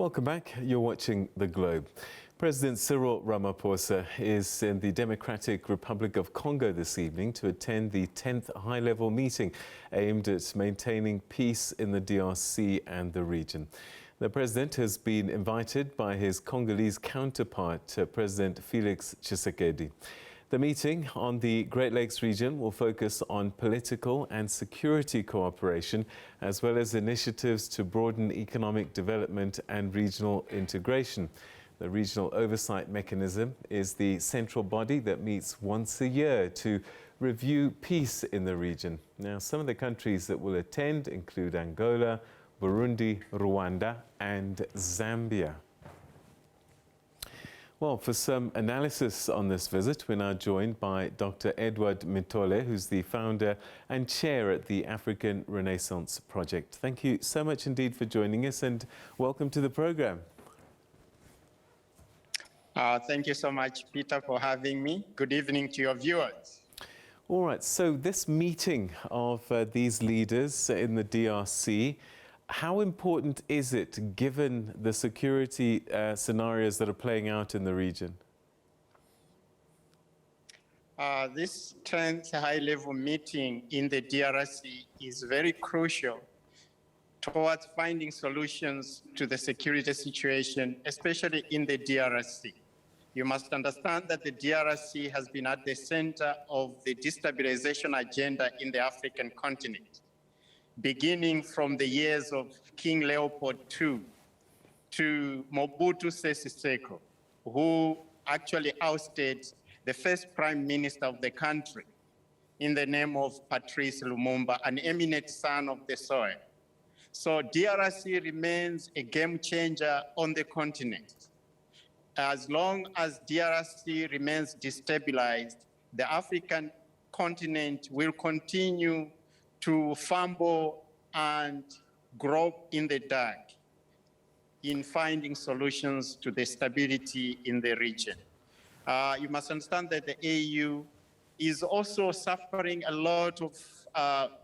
Welcome back. You're watching The Globe. President Cyril Ramaphosa is in the Democratic Republic of Congo this evening to attend the 10th high-level meeting aimed at maintaining peace in the DRC and the region. The president has been invited by his Congolese counterpart, President Felix Tshisekedi. The meeting on the Great Lakes region will focus on political and security cooperation, as well as initiatives to broaden economic development and regional integration. The Regional Oversight Mechanism is the central body that meets once a year to review peace in the region. Now, some of the countries that will attend include Angola, Burundi, Rwanda, and Zambia. Well, for some analysis on this visit, we're now joined by Dr Edward Mitole, who's the founder and chair at the African Renaissance Project. Thank you so much indeed for joining us, and welcome to the program. Thank you so much, Peter, for having me. Good evening to your viewers. All right, so this meeting of these leaders in the DRC, how important is it given the security scenarios that are playing out in the region? This 10th high-level meeting in the DRC is very crucial towards finding solutions to the security situation, especially in the DRC. You must understand that the DRC has been at the center of the destabilization agenda in the African continent, beginning from the years of King Leopold II to Mobutu Sese Seko, who actually ousted the first prime minister of the country in the name of Patrice Lumumba, an eminent son of the soil. So DRC remains a game changer on the continent. As long as DRC remains destabilized, the African continent will continue to fumble and grope in the dark in finding solutions to the stability in the region. You must understand that the AU is also suffering a lot of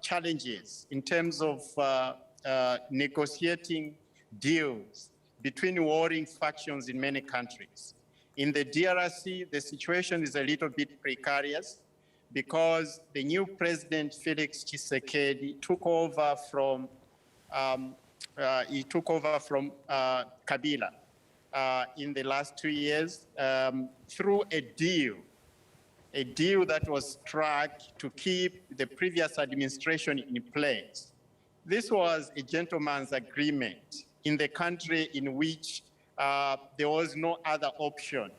challenges in terms of negotiating deals between warring factions in many countries. In the DRC, the situation is a little bit precarious because the new president, Felix Tshisekedi, took over from Kabila in the last 2 years through a deal that was struck to keep the previous administration in place. This was a gentleman's agreement in the country in which there was no other option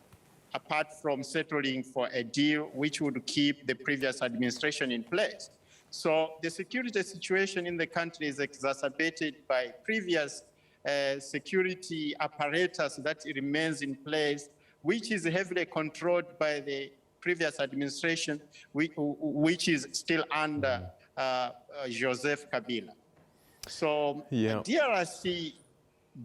apart from settling for a deal which would keep the previous administration in place. So the security situation in the country is exacerbated by previous security apparatus that remains in place, which is heavily controlled by the previous administration, which is still under Joseph Kabila. So yeah.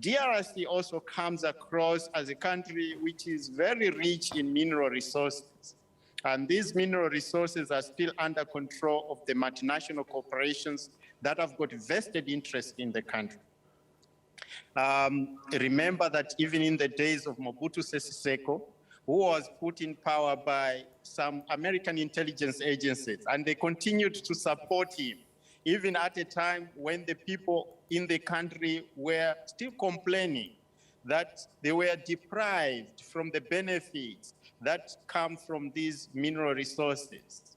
DRC also comes across as a country which is very rich in mineral resources. And these mineral resources are still under control of the multinational corporations that have got vested interest in the country. Remember that even in the days of Mobutu Sese Seko, who was put in power by some American intelligence agencies, and they continued to support him, even at a time when the people in the country were still complaining that they were deprived from the benefits that come from these mineral resources.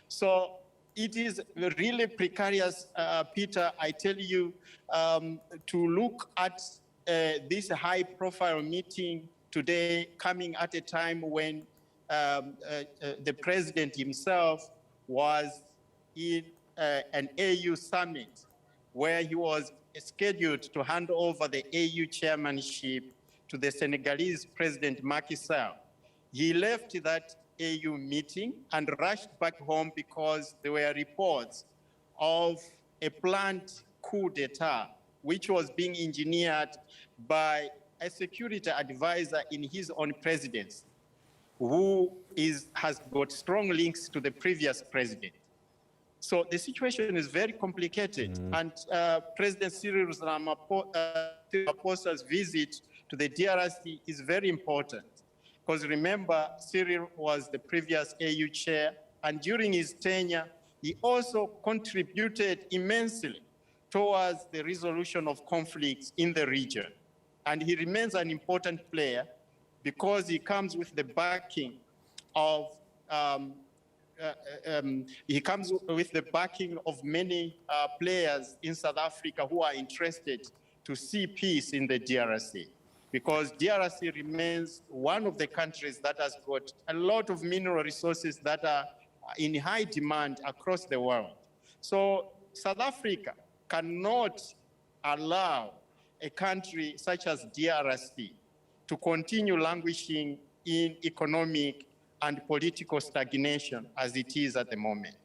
So it is really precarious, Peter, I tell you, to look at this high-profile meeting today coming at a time when the president himself was in an AU summit where he was scheduled to hand over the AU chairmanship to the Senegalese president Macky Sall. He left that AU meeting and rushed back home because there were reports of a planned coup d'etat, which was being engineered by a security advisor in his own presidency, who has got strong links to the previous president. So the situation is very complicated, and President Cyril Ramaphosa Dr. Ramaphosa's visit to the DRC is very important, because remember, Cyril was the previous AU chair, and during his tenure, he also contributed immensely towards the resolution of conflicts in the region. And he remains an important player because he comes with the backing of many players in South Africa who are interested to see peace in the DRC, because DRC remains one of the countries that has got a lot of mineral resources that are in high demand across the world. So South Africa cannot allow a country such as DRC to continue languishing in economic and political stagnation as it is at the moment.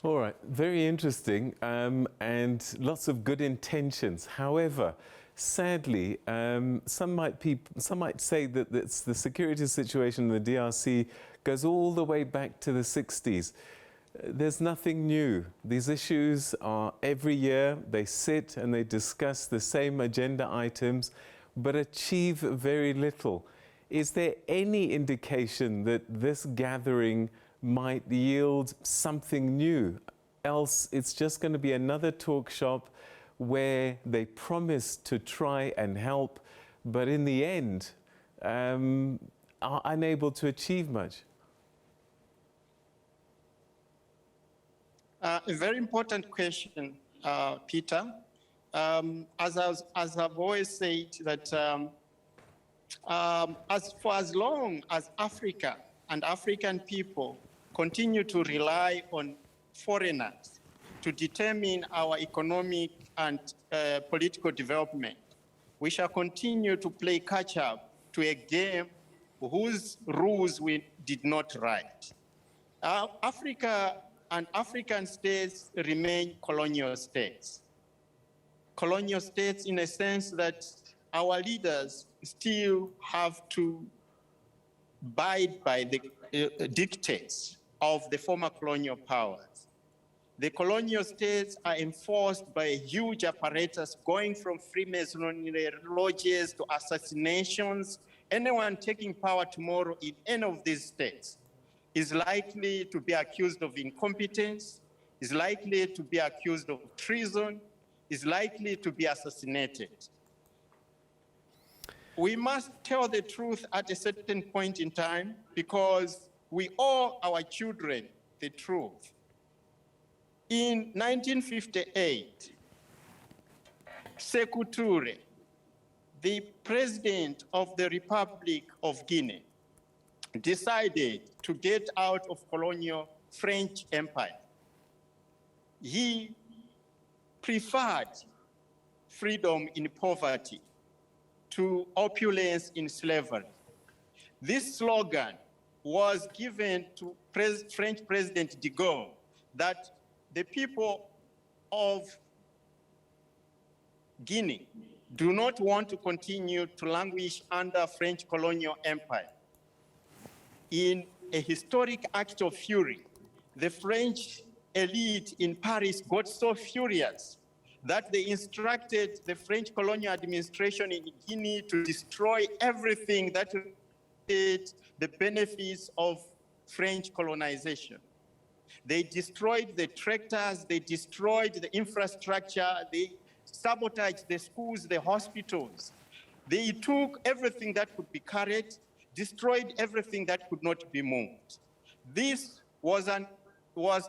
All right, very interesting, and lots of good intentions. However, sadly, some might say that the security situation in the DRC goes all the way back to the 60s. There's nothing new. These issues are every year, they sit and they discuss the same agenda items, but achieve very little. Is there any indication that this gathering might yield something new? Else it's just going to be another talk shop where they promise to try and help, but in the end are unable to achieve much. A very important question, Peter. As I've always said, that as long as Africa and African people continue to rely on foreigners to determine our economic and political development, we shall continue to play catch-up to a game whose rules we did not write. Africa and African states remain colonial states. Colonial states in a sense that our leaders still have to abide by the dictates of the former colonial powers. The colonial states are enforced by a huge apparatus going from Freemasonry lodges to assassinations. Anyone taking power tomorrow in any of these states is likely to be accused of incompetence, is likely to be accused of treason, is likely to be assassinated. We must tell the truth at a certain point in time, because we owe our children the truth. In 1958, Sékou Touré, the president of the Republic of Guinea, decided to get out of colonial French Empire. He preferred freedom in poverty to opulence in slavery. This slogan was given to French President de Gaulle, that the people of Guinea do not want to continue to languish under French colonial empire. In a historic act of fury, the French elite in Paris got so furious that they instructed the French colonial administration in Guinea to destroy everything that did the benefits of French colonization. They destroyed the tractors, they destroyed the infrastructure, they sabotaged the schools, the hospitals. They took everything that could be carried, destroyed everything that could not be moved. This was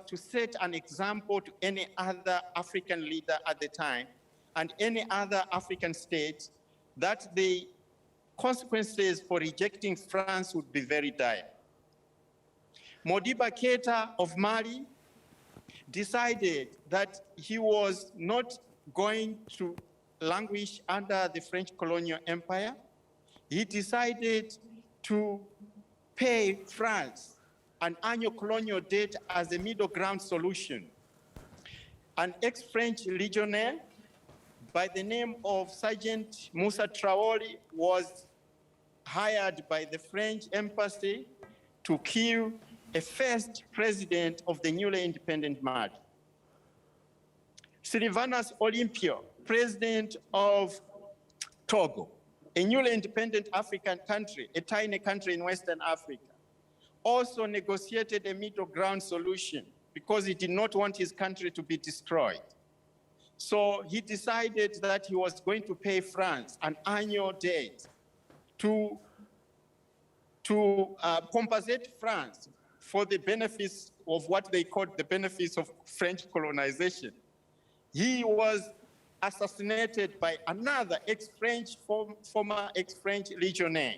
to set an example to any other African leader at the time and any other African state, that the consequences for rejecting France would be very dire. Modibo Keita of Mali decided that he was not going to languish under the French colonial empire. He decided to pay France an annual colonial debt as a middle ground solution. An ex-French legionnaire by the name of Sergeant Moussa Traoré was hired by the French embassy to kill a first president of the newly independent Mali. Sylvanus Olympio, president of Togo, a newly independent African country, a tiny country in Western Africa, also negotiated a middle ground solution because he did not want his country to be destroyed. So he decided that he was going to pay France an annual debt to compensate France for the benefits of what they called the benefits of French colonization. He was assassinated by another former ex-French legionnaire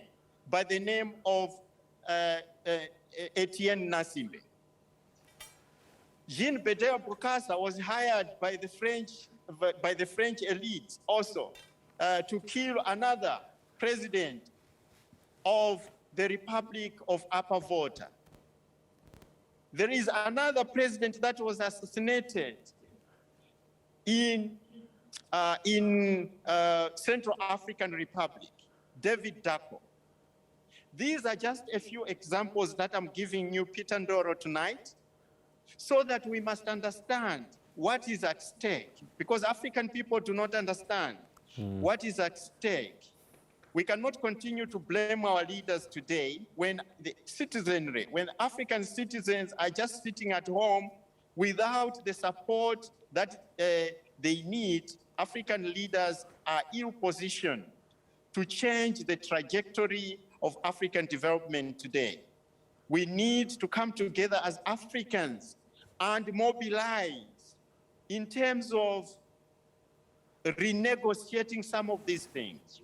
by the name of Etienne Nassimbe. Jean Bedel Bokassa was hired by the French elite also to kill another president of the Republic of Upper Volta. There is another president that was assassinated in Central African Republic, David Dacko. These are just a few examples that I'm giving you, Peter Ndoro, tonight, so that we must understand what is at stake, because African people do not understand what is at stake. We cannot continue to blame our leaders today when the citizenry, when African citizens are just sitting at home without the support that they need. African leaders are ill-positioned to change the trajectory of African development today. We need to come together as Africans and mobilize in terms of renegotiating some of these things.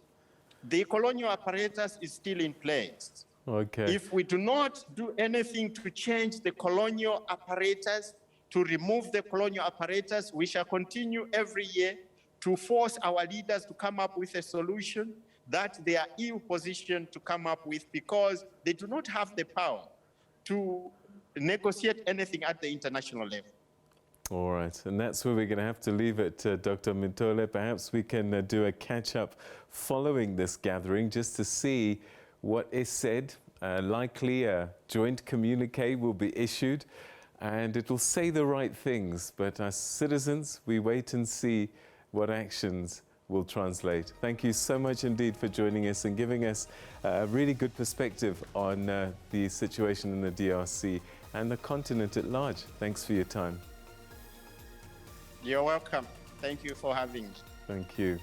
The colonial apparatus is still in place. Okay. If we do not do anything to change the colonial apparatus, to remove the colonial apparatus, we shall continue every year to force our leaders to come up with a solution that they are ill-positioned to come up with because they do not have the power to negotiate anything at the international level. All right, and that's where we're going to have to leave it, Dr. Mitole. Perhaps we can do a catch-up following this gathering just to see what is said. Likely a joint communique will be issued and it will say the right things, but as citizens, we wait and see what actions will translate. Thank you so much indeed for joining us and giving us a really good perspective on the situation in the DRC and the continent at large. Thanks for your time. You're welcome. Thank you for having me. Thank you.